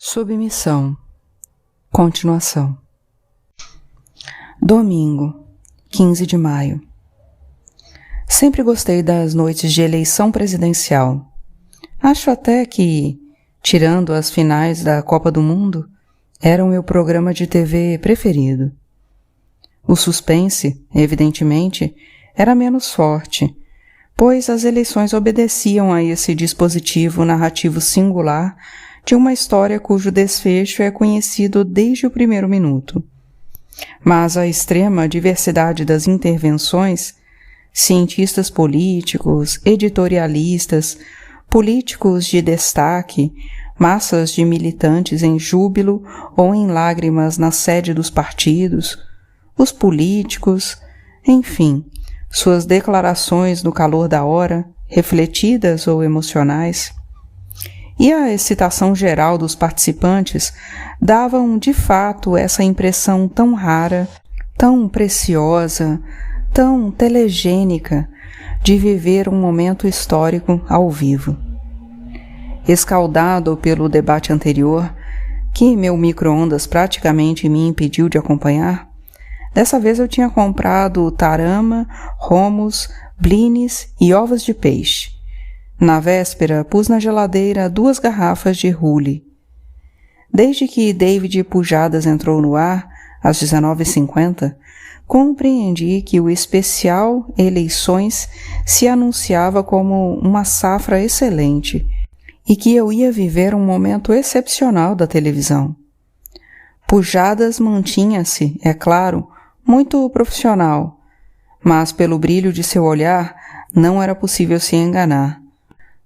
Submissão. Continuação. Domingo, 15 de maio. Sempre gostei das noites de eleição presidencial. Acho até que, tirando as finais da Copa do Mundo, era o meu programa de TV preferido. O suspense, evidentemente, era menos forte, pois as eleições obedeciam a esse dispositivo narrativo singular de uma história cujo desfecho é conhecido desde o primeiro minuto. Mas a extrema diversidade das intervenções, cientistas políticos, editorialistas, políticos de destaque, massas de militantes em júbilo ou em lágrimas na sede dos partidos, os políticos, enfim, suas declarações no calor da hora, refletidas ou emocionais, e a excitação geral dos participantes davam de fato essa impressão tão rara, tão preciosa, tão telegênica de viver um momento histórico ao vivo. Escaldado pelo debate anterior, que meu micro-ondas praticamente me impediu de acompanhar, dessa vez eu tinha comprado tarama, romos, blinis e ovos de peixe. Na véspera, pus na geladeira 2 garrafas de Huli. Desde que David Pujadas entrou no ar, às 19h50, compreendi que o especial Eleições se anunciava como uma safra excelente e que eu ia viver um momento excepcional da televisão. Pujadas mantinha-se, é claro, muito profissional, mas pelo brilho de seu olhar não era possível se enganar.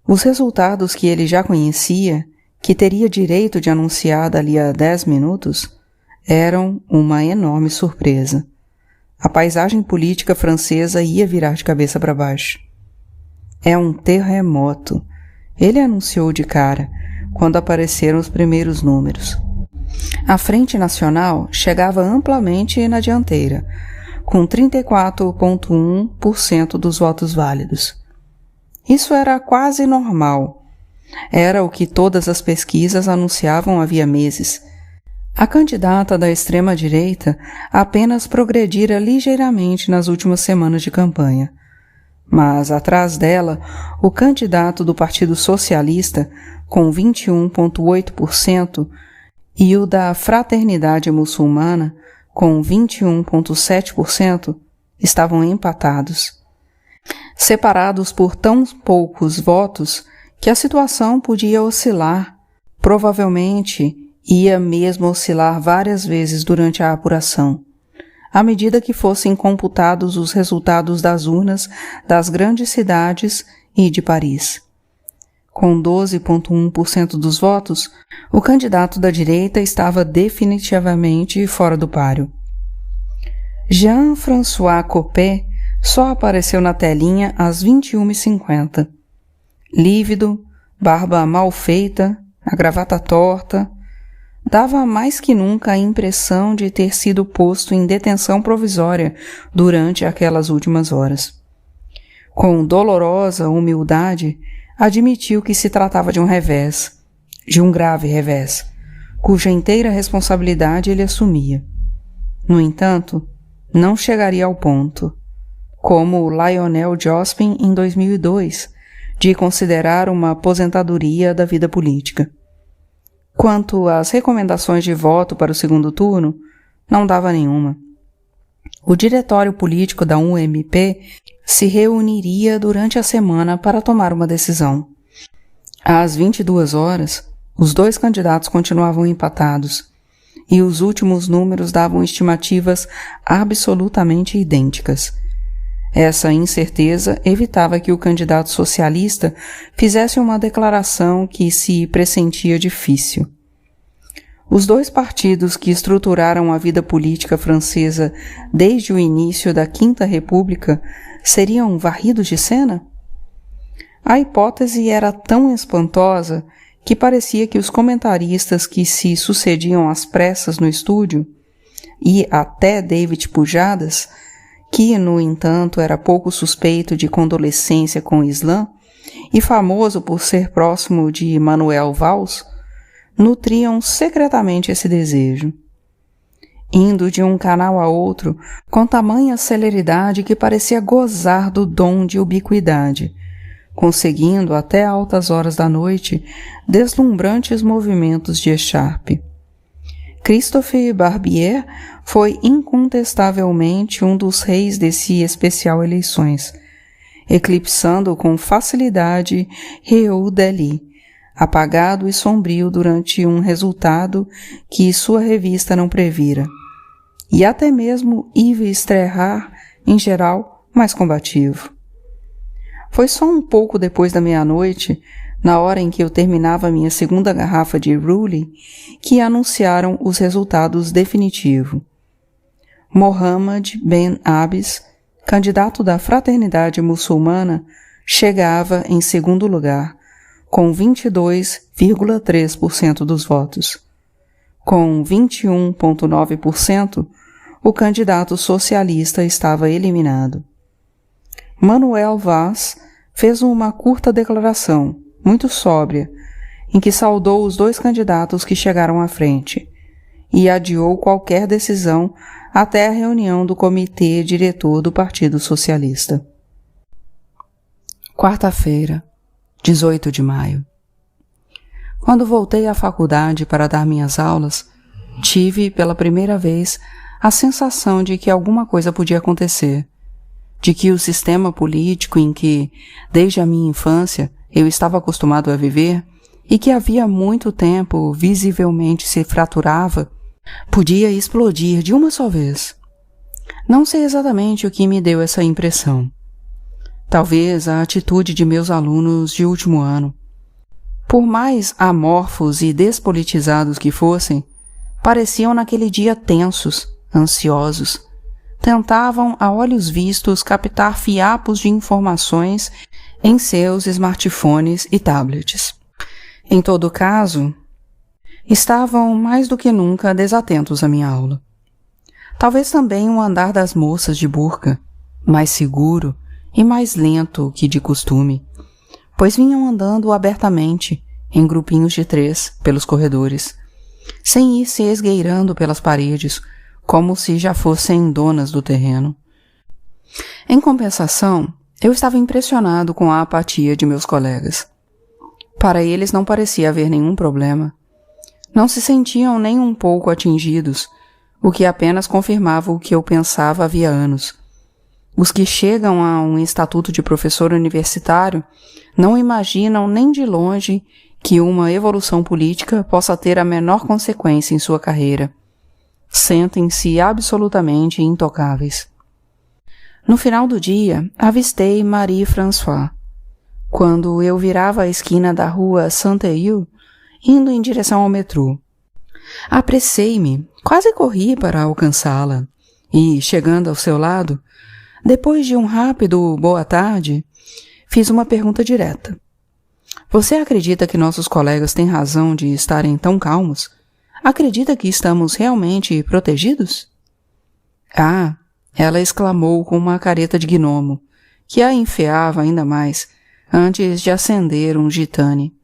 Os resultados que ele já conhecia, que teria direito de anunciar dali a 10 minutos, eram uma enorme surpresa. A paisagem política francesa ia virar de cabeça para baixo. É um terremoto, ele anunciou de cara, quando apareceram os primeiros números. A Frente Nacional chegava amplamente na dianteira, com 34,1% dos votos válidos. Isso era quase normal. Era o que todas as pesquisas anunciavam havia meses. A candidata da extrema-direita apenas progredira ligeiramente nas últimas semanas de campanha. Mas, atrás dela, o candidato do Partido Socialista, com 21,8%, e o da Fraternidade Muçulmana, com 21,7%, estavam empatados. Separados por tão poucos votos que a situação podia oscilar, provavelmente ia mesmo oscilar várias vezes durante a apuração, à medida que fossem computados os resultados das urnas das grandes cidades e de Paris. Com 12,1% dos votos, o candidato da direita estava definitivamente fora do páreo. Jean-François Copé só apareceu na telinha às 21h50. Lívido, barba mal feita, a gravata torta, dava mais que nunca a impressão de ter sido posto em detenção provisória durante aquelas últimas horas. Com dolorosa humildade, admitiu que se tratava de um revés, de um grave revés, cuja inteira responsabilidade ele assumia. No entanto, não chegaria ao ponto, como Lionel Jospin em 2002, de considerar uma aposentadoria da vida política. Quanto às recomendações de voto para o segundo turno, não dava nenhuma. O diretório político da UMP se reuniria durante a semana para tomar uma decisão. Às 22 horas, os 2 candidatos continuavam empatados, e os últimos números davam estimativas absolutamente idênticas. Essa incerteza evitava que o candidato socialista fizesse uma declaração que se pressentia difícil. Os 2 partidos que estruturaram a vida política francesa desde o início da Quinta República seriam varridos de cena? A hipótese era tão espantosa que parecia que os comentaristas que se sucediam às pressas no estúdio, e até David Pujadas, que, no entanto, era pouco suspeito de condolescência com o Islã e famoso por ser próximo de Manuel Valls, nutriam secretamente esse desejo, indo de um canal a outro com tamanha celeridade que parecia gozar do dom de ubiquidade, conseguindo até altas horas da noite deslumbrantes movimentos de echarpe. Christophe Barbier foi incontestavelmente um dos reis desse especial eleições, eclipsando com facilidade Réau Dely, apagado e sombrio durante um resultado que sua revista não previra, e até mesmo Yves Trehart, em geral, mais combativo. Foi só um pouco depois da meia-noite, na hora em que eu terminava minha segunda garrafa de Rully, que anunciaram os resultados definitivos. Mohammed Ben Abis, candidato da Fraternidade Muçulmana, chegava em segundo lugar, com 22,3% dos votos. Com 21,9%, o candidato socialista estava eliminado. Manuel Valls fez uma curta declaração, muito sóbria, em que saudou os dois candidatos que chegaram à frente e adiou qualquer decisão até a reunião do comitê diretor do Partido Socialista. Quarta-feira, 18 de maio. Quando voltei à faculdade para dar minhas aulas, tive, pela primeira vez, a sensação de que alguma coisa podia acontecer, de que o sistema político em que, desde a minha infância, eu estava acostumado a viver e que havia muito tempo visivelmente se fraturava, podia explodir de uma só vez. Não sei exatamente o que me deu essa impressão. Talvez a atitude de meus alunos de último ano. Por mais amorfos e despolitizados que fossem, pareciam naquele dia tensos, ansiosos. Tentavam, a olhos vistos, captar fiapos de informações em seus smartphones e tablets. Em todo caso, estavam mais do que nunca desatentos à minha aula. Talvez também o andar das moças de burca, mais seguro e mais lento que de costume, pois vinham andando abertamente, em grupinhos de 3, pelos corredores, sem ir se esgueirando pelas paredes, como se já fossem donas do terreno. Em compensação, eu estava impressionado com a apatia de meus colegas. Para eles não parecia haver nenhum problema. Não se sentiam nem um pouco atingidos, o que apenas confirmava o que eu pensava havia anos. Os que chegam a um estatuto de professor universitário não imaginam nem de longe que uma evolução política possa ter a menor consequência em sua carreira. Sentem-se absolutamente intocáveis. No final do dia, avistei Marie-François. Quando eu virava a esquina da rua Saint-Heuil, indo em direção ao metrô. Apressei-me, quase corri para alcançá-la, e, chegando ao seu lado, depois de um rápido boa tarde, fiz uma pergunta direta. Você acredita que nossos colegas têm razão de estarem tão calmos? Acredita que estamos realmente protegidos? Ah, ela exclamou com uma careta de gnomo, que a enfeava ainda mais, antes de acender um gitane.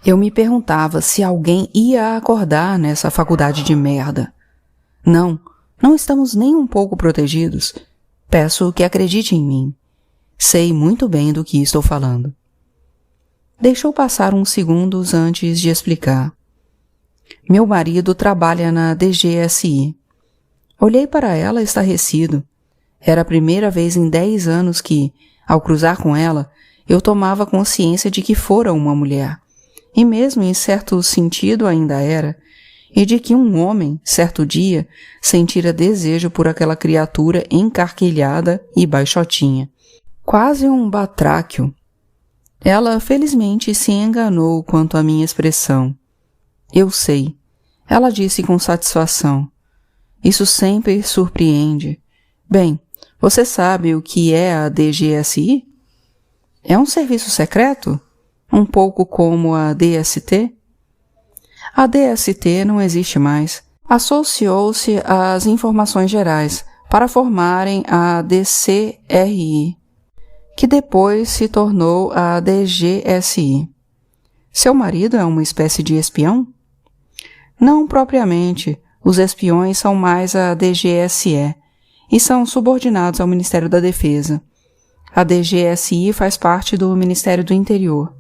Eu me perguntava se alguém ia acordar nessa faculdade de merda. Não estamos nem um pouco protegidos. Peço que acredite em mim. Sei muito bem do que estou falando. Deixou passar uns segundos antes de explicar. Meu marido trabalha na DGSI. Olhei para ela estarrecido. Era a primeira vez em 10 anos que, ao cruzar com ela, eu tomava consciência de que fora uma mulher, e mesmo em certo sentido ainda era, e de que um homem, certo dia, sentira desejo por aquela criatura encarquilhada e baixotinha. Quase um batráquio. Ela, felizmente, se enganou quanto à minha expressão. Eu sei, ela disse com satisfação. Isso sempre surpreende. Bem, você sabe o que é a DGSI? É um serviço secreto? Um pouco como a DST? A DST não existe mais. Associou-se às informações gerais para formarem a DCRI, que depois se tornou a DGSI. Seu marido é uma espécie de espião? Não propriamente. Os espiões são mais a DGSE e são subordinados ao Ministério da Defesa. A DGSI faz parte do Ministério do Interior.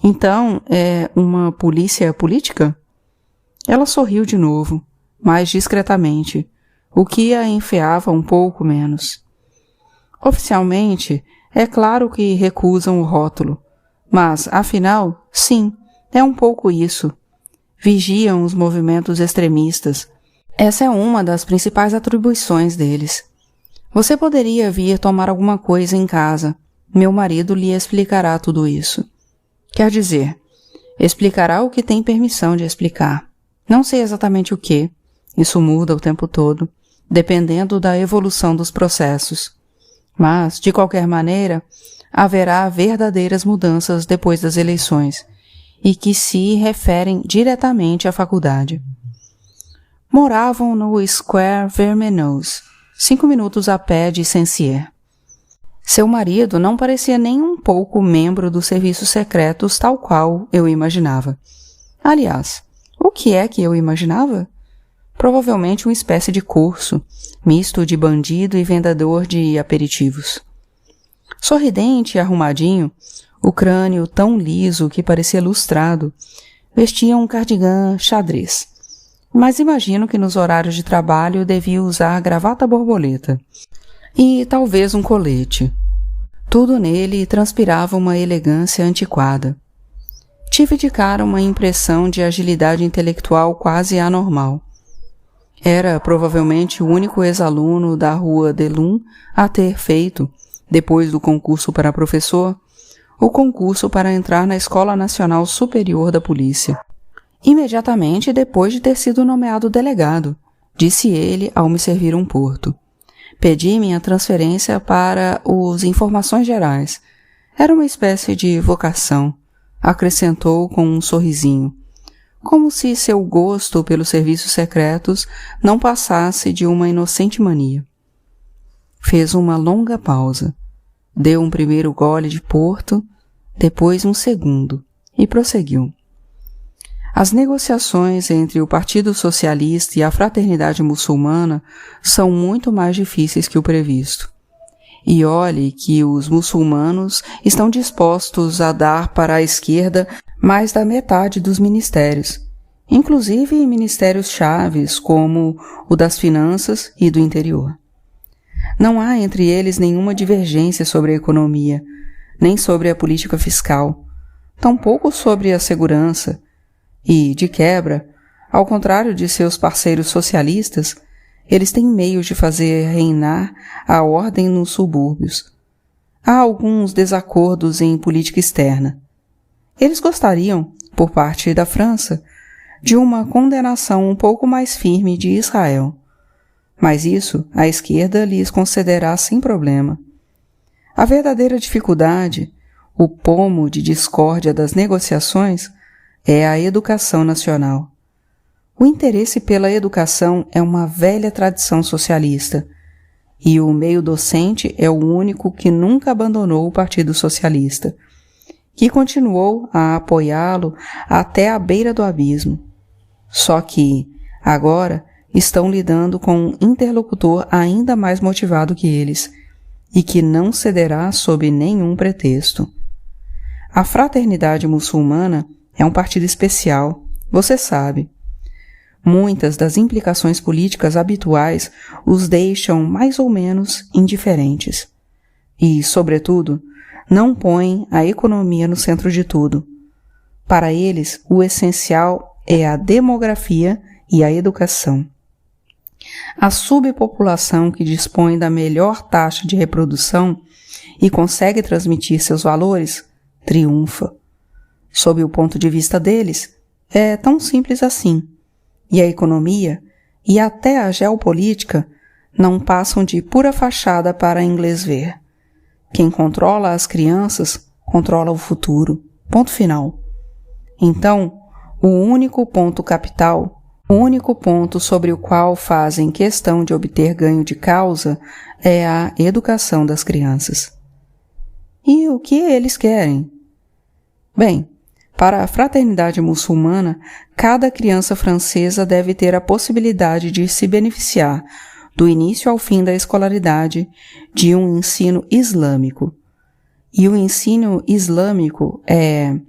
Então, é uma polícia política? Ela sorriu de novo, mais discretamente, o que a enfiava um pouco menos. Oficialmente, é claro que recusam o rótulo, mas, afinal, sim, é um pouco isso. Vigiam os movimentos extremistas. Essa é uma das principais atribuições deles. Você poderia vir tomar alguma coisa em casa. Meu marido lhe explicará tudo isso. Quer dizer, explicará o que tem permissão de explicar. Não sei exatamente o que. Isso muda o tempo todo, dependendo da evolução dos processos. Mas, de qualquer maneira, haverá verdadeiras mudanças depois das eleições, e que se referem diretamente à faculdade. Moravam no Square Vermenose, 5 minutos a pé de Saint-Cyr. Seu marido não parecia nem um pouco membro dos serviços secretos tal qual eu imaginava. Aliás, o que é que eu imaginava? Provavelmente uma espécie de curso, misto de bandido e vendedor de aperitivos. Sorridente e arrumadinho, o crânio tão liso que parecia lustrado, vestia um cardigã xadrez. Mas imagino que nos horários de trabalho devia usar gravata borboleta e talvez um colete. Tudo nele transpirava uma elegância antiquada. Tive de cara uma impressão de agilidade intelectual quase anormal. Era provavelmente o único ex-aluno da rua Delum a ter feito, depois do concurso para professor, o concurso para entrar na Escola Nacional Superior da Polícia. Imediatamente depois de ter sido nomeado delegado, disse ele ao me servir um porto. Pedi minha transferência para os Informações Gerais. Era uma espécie de vocação, acrescentou com um sorrisinho, como se seu gosto pelos serviços secretos não passasse de uma inocente mania. Fez uma longa pausa, deu um primeiro gole de porto, depois um segundo, e prosseguiu. As negociações entre o Partido Socialista e a Fraternidade Muçulmana são muito mais difíceis que o previsto. E olhe que os muçulmanos estão dispostos a dar para a esquerda mais da metade dos ministérios, inclusive ministérios chaves como o das finanças e do interior. Não há entre eles nenhuma divergência sobre a economia, nem sobre a política fiscal, tampouco sobre a segurança, e, de quebra, ao contrário de seus parceiros socialistas, eles têm meios de fazer reinar a ordem nos subúrbios. Há alguns desacordos em política externa. Eles gostariam, por parte da França, de uma condenação um pouco mais firme de Israel. Mas isso a esquerda lhes concederá sem problema. A verdadeira dificuldade, o pomo de discórdia das negociações, é a educação nacional. O interesse pela educação é uma velha tradição socialista, e o meio docente é o único que nunca abandonou o Partido Socialista, que continuou a apoiá-lo até a beira do abismo. Só que, agora, estão lidando com um interlocutor ainda mais motivado que eles, e que não cederá sob nenhum pretexto. A Fraternidade Muçulmana é um partido especial, você sabe. Muitas das implicações políticas habituais os deixam mais ou menos indiferentes. E, sobretudo, não põem a economia no centro de tudo. Para eles, o essencial é a demografia e a educação. A subpopulação que dispõe da melhor taxa de reprodução e consegue transmitir seus valores, triunfa. Sob o ponto de vista deles, é tão simples assim. E a economia, e até a geopolítica, não passam de pura fachada para inglês ver. Quem controla as crianças, controla o futuro. Ponto final. Então, o único ponto capital, o único ponto sobre o qual fazem questão de obter ganho de causa é a educação das crianças. E o que eles querem? Bem, Para a fraternidade muçulmana, cada criança francesa deve ter a possibilidade de se beneficiar, do início ao fim da escolaridade, de um ensino islâmico. E o ensino islâmico é,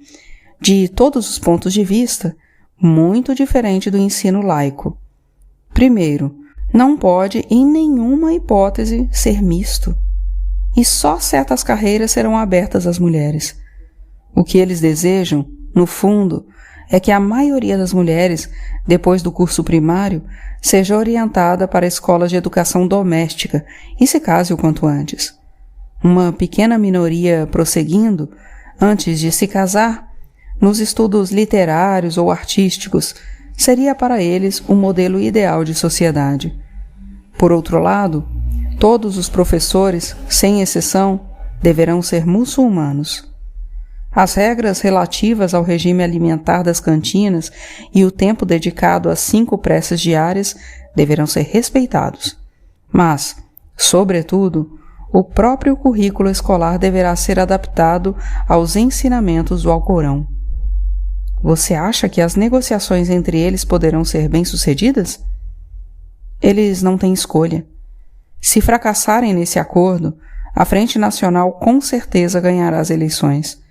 de todos os pontos de vista, muito diferente do ensino laico. Primeiro, não pode, em nenhuma hipótese, ser misto. E só certas carreiras serão abertas às mulheres. O que eles desejam, no fundo, é que a maioria das mulheres, depois do curso primário, seja orientada para escolas de educação doméstica e se case o quanto antes. Uma pequena minoria prosseguindo, antes de se casar, nos estudos literários ou artísticos, seria para eles o modelo ideal de sociedade. Por outro lado, todos os professores, sem exceção, deverão ser muçulmanos. As regras relativas ao regime alimentar das cantinas e o tempo dedicado às 5 preces diárias deverão ser respeitados. Mas, sobretudo, o próprio currículo escolar deverá ser adaptado aos ensinamentos do Alcorão. Você acha que as negociações entre eles poderão ser bem-sucedidas? Eles não têm escolha. Se fracassarem nesse acordo, a Frente Nacional com certeza ganhará as eleições.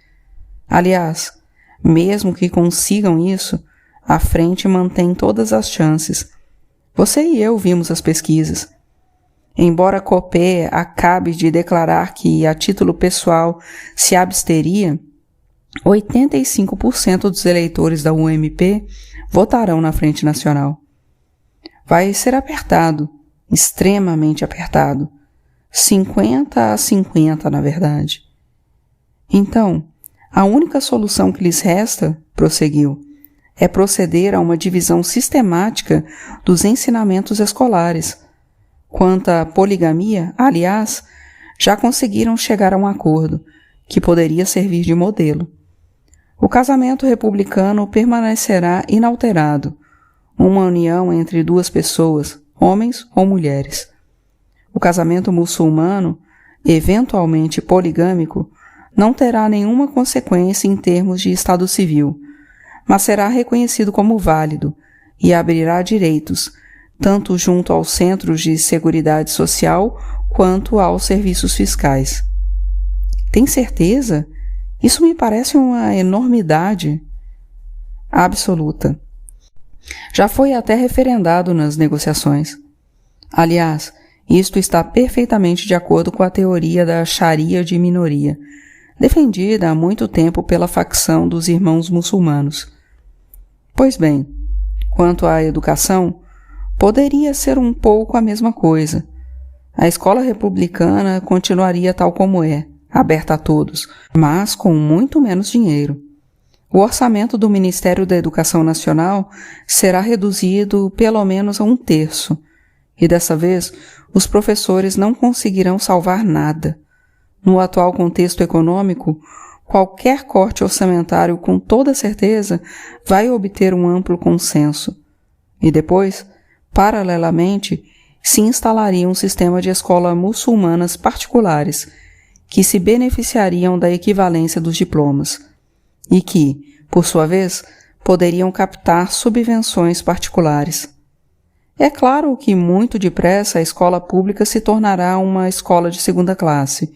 Aliás, mesmo que consigam isso, a Frente mantém todas as chances. Você e eu vimos as pesquisas. Embora Copé acabe de declarar que, a título pessoal, se absteria, 85% dos eleitores da UMP votarão na Frente Nacional. Vai ser apertado, extremamente apertado. 50-50, na verdade. Então, a única solução que lhes resta, prosseguiu, é proceder a uma divisão sistemática dos ensinamentos escolares. Quanto à poligamia, aliás, já conseguiram chegar a um acordo, que poderia servir de modelo. O casamento republicano permanecerá inalterado, uma união entre 2 pessoas, homens ou mulheres. O casamento muçulmano, eventualmente poligâmico, não terá nenhuma consequência em termos de estado civil, mas será reconhecido como válido e abrirá direitos, tanto junto aos centros de seguridade social quanto aos serviços fiscais. Tem certeza? Isso me parece uma enormidade. Absoluta. Já foi até referendado nas negociações. Aliás, isto está perfeitamente de acordo com a teoria da Sharia de minoria, defendida há muito tempo pela facção dos irmãos muçulmanos. Pois bem, quanto à educação, poderia ser um pouco a mesma coisa. A escola republicana continuaria tal como é, aberta a todos, mas com muito menos dinheiro. O orçamento do Ministério da Educação Nacional será reduzido pelo menos a 1/3, e dessa vez os professores não conseguirão salvar nada. No atual contexto econômico, qualquer corte orçamentário com toda certeza vai obter um amplo consenso. E depois, paralelamente, se instalaria um sistema de escolas muçulmanas particulares que se beneficiariam da equivalência dos diplomas e que, por sua vez, poderiam captar subvenções particulares. É claro que muito depressa a escola pública se tornará uma escola de segunda classe,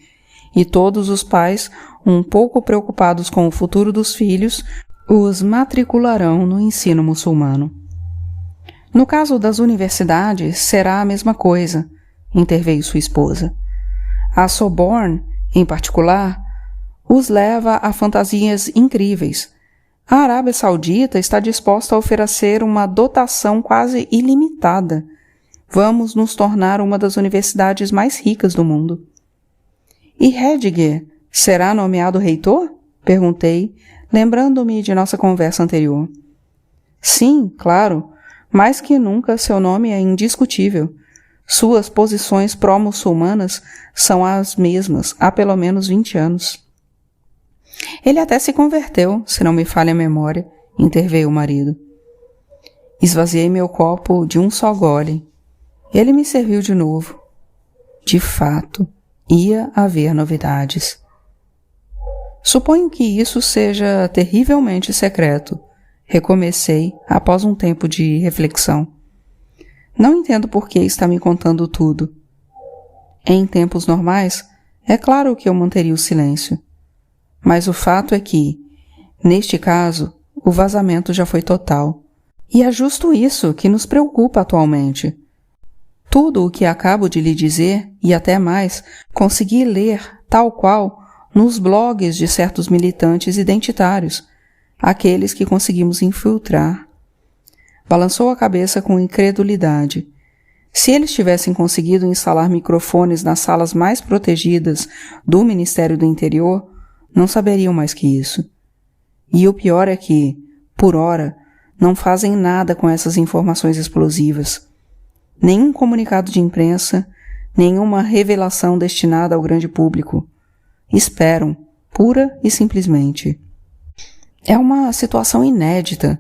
e todos os pais, um pouco preocupados com o futuro dos filhos, os matricularão no ensino muçulmano. No caso das universidades, será a mesma coisa, interveio sua esposa. A Sorbonne, em particular, os leva a fantasias incríveis. A Arábia Saudita está disposta a oferecer uma dotação quase ilimitada. Vamos nos tornar uma das universidades mais ricas do mundo. E Heidegger será nomeado reitor? Perguntei, lembrando-me de nossa conversa anterior. Sim, claro, mais que nunca seu nome é indiscutível. Suas posições pró-muçulmanas são as mesmas há pelo menos 20 anos. Ele até se converteu, se não me falha a memória, interveio o marido. Esvaziei meu copo de um só gole. Ele me serviu de novo. De fato, ia haver novidades. Suponho que isso seja terrivelmente secreto. Recomecei após um tempo de reflexão. Não entendo por que está me contando tudo. Em tempos normais, é claro que eu manteria o silêncio. Mas o fato é que, neste caso, o vazamento já foi total. E é justo isso que nos preocupa atualmente. Tudo o que acabo de lhe dizer, e até mais, consegui ler, tal qual, nos blogs de certos militantes identitários, aqueles que conseguimos infiltrar. Balançou a cabeça com incredulidade. Se eles tivessem conseguido instalar microfones nas salas mais protegidas do Ministério do Interior, não saberiam mais que isso. E o pior é que, por ora, não fazem nada com essas informações explosivas. Nenhum comunicado de imprensa, nenhuma revelação destinada ao grande público. Esperam, pura e simplesmente. É uma situação inédita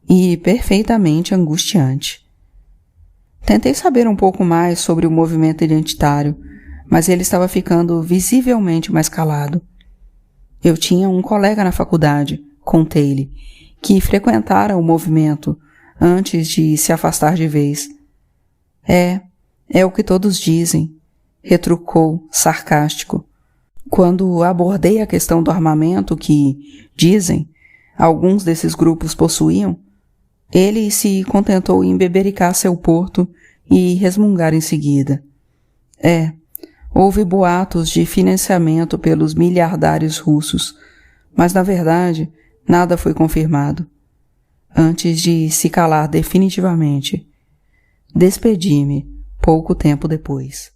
e perfeitamente angustiante. Tentei saber um pouco mais sobre o movimento identitário, mas ele estava ficando visivelmente mais calado. Eu tinha um colega na faculdade, contei-lhe, que frequentara o movimento antes de se afastar de vez. É o que todos dizem, retrucou, sarcástico. Quando abordei a questão do armamento que, dizem, alguns desses grupos possuíam, ele se contentou em bebericar seu porto e resmungar em seguida. Houve boatos de financiamento pelos miliardários russos, mas na verdade nada foi confirmado. Antes de se calar definitivamente, despedi-me pouco tempo depois.